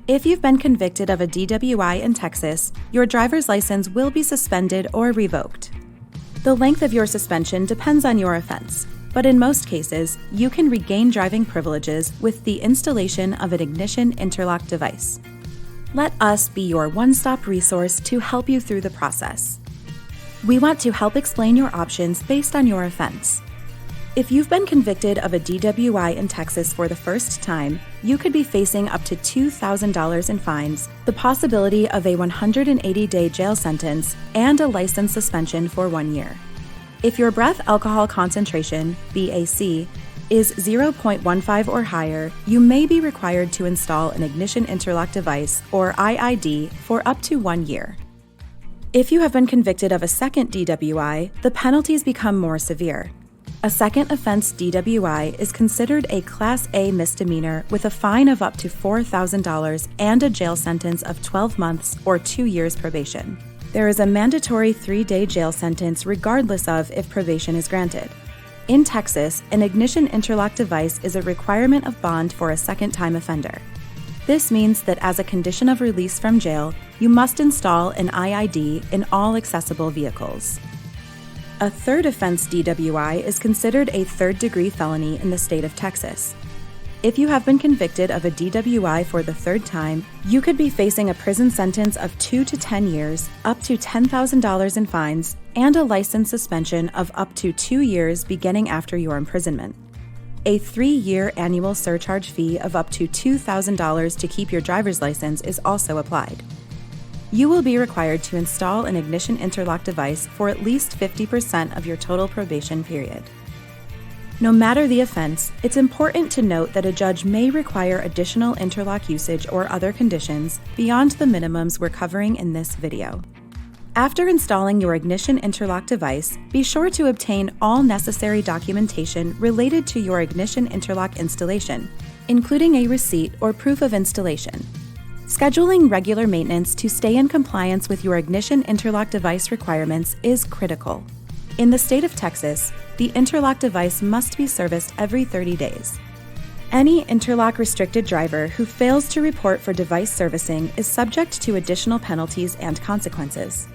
If you've been convicted of a DWI in Texas, your driver's license will be suspended or revoked. The length of your suspension depends on your offense, but in most cases, you can regain driving privileges with the installation of an ignition interlock device. Let us be your one-stop resource to help you through the process. We want to help explain your options based on your offense. If you've been convicted of a DWI in Texas for the first time, you could be facing up to $2,000 in fines, the possibility of a 180-day jail sentence, and a license suspension for 1 year. If your breath alcohol concentration, BAC, is 0.15 or higher, you may be required to install an ignition interlock device, or IID, for up to 1 year. If you have been convicted of a second DWI, the penalties become more severe. A second offense DWI is considered a Class A misdemeanor with a fine of up to $4,000 and a jail sentence of 12 months or 2 years probation. There is a mandatory 3-day jail sentence regardless of if probation is granted. In Texas, an ignition interlock device is a requirement of bond for a second-time offender. This means that as a condition of release from jail, you must install an IID in all accessible vehicles. A third offense DWI is considered a third-degree felony in the state of Texas. If you have been convicted of a DWI for the third time, you could be facing a prison sentence of 2 to 10 years, up to $10,000 in fines, and a license suspension of up to 2 years beginning after your imprisonment. A 3-year annual surcharge fee of up to $2,000 to keep your driver's license is also applied. You will be required to install an ignition interlock device for at least 50% of your total probation period. No matter the offense, it's important to note that a judge may require additional interlock usage or other conditions beyond the minimums we're covering in this video. After installing your ignition interlock device, be sure to obtain all necessary documentation related to your ignition interlock installation, including a receipt or proof of installation. Scheduling regular maintenance to stay in compliance with your ignition interlock device requirements is critical. In the state of Texas, the interlock device must be serviced every 30 days. Any interlock restricted driver who fails to report for device servicing is subject to additional penalties and consequences.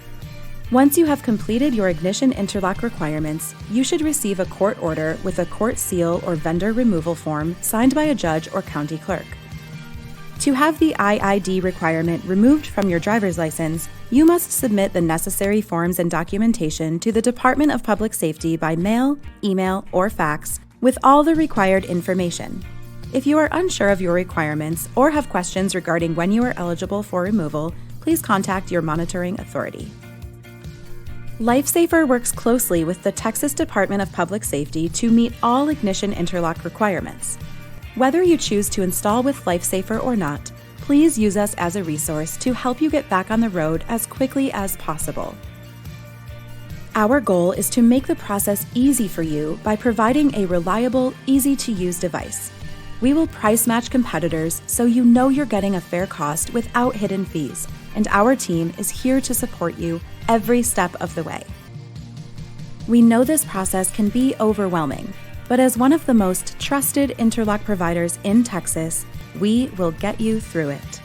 Once you have completed your ignition interlock requirements, you should receive a court order with a court seal or vendor removal form signed by a judge or county clerk. To have the IID requirement removed from your driver's license, you must submit the necessary forms and documentation to the Department of Public Safety by mail, email, or fax with all the required information. If you are unsure of your requirements or have questions regarding when you are eligible for removal, please contact your monitoring authority. LifeSafer works closely with the Texas Department of Public Safety to meet all ignition interlock requirements. Whether you choose to install with LifeSafer or not, please use us as a resource to help you get back on the road as quickly as possible. Our goal is to make the process easy for you by providing a reliable, easy-to-use device. We will price match competitors so you know you're getting a fair cost without hidden fees, and our team is here to support you every step of the way. We know this process can be overwhelming, but as one of the most trusted interlock providers in Texas, we will get you through it.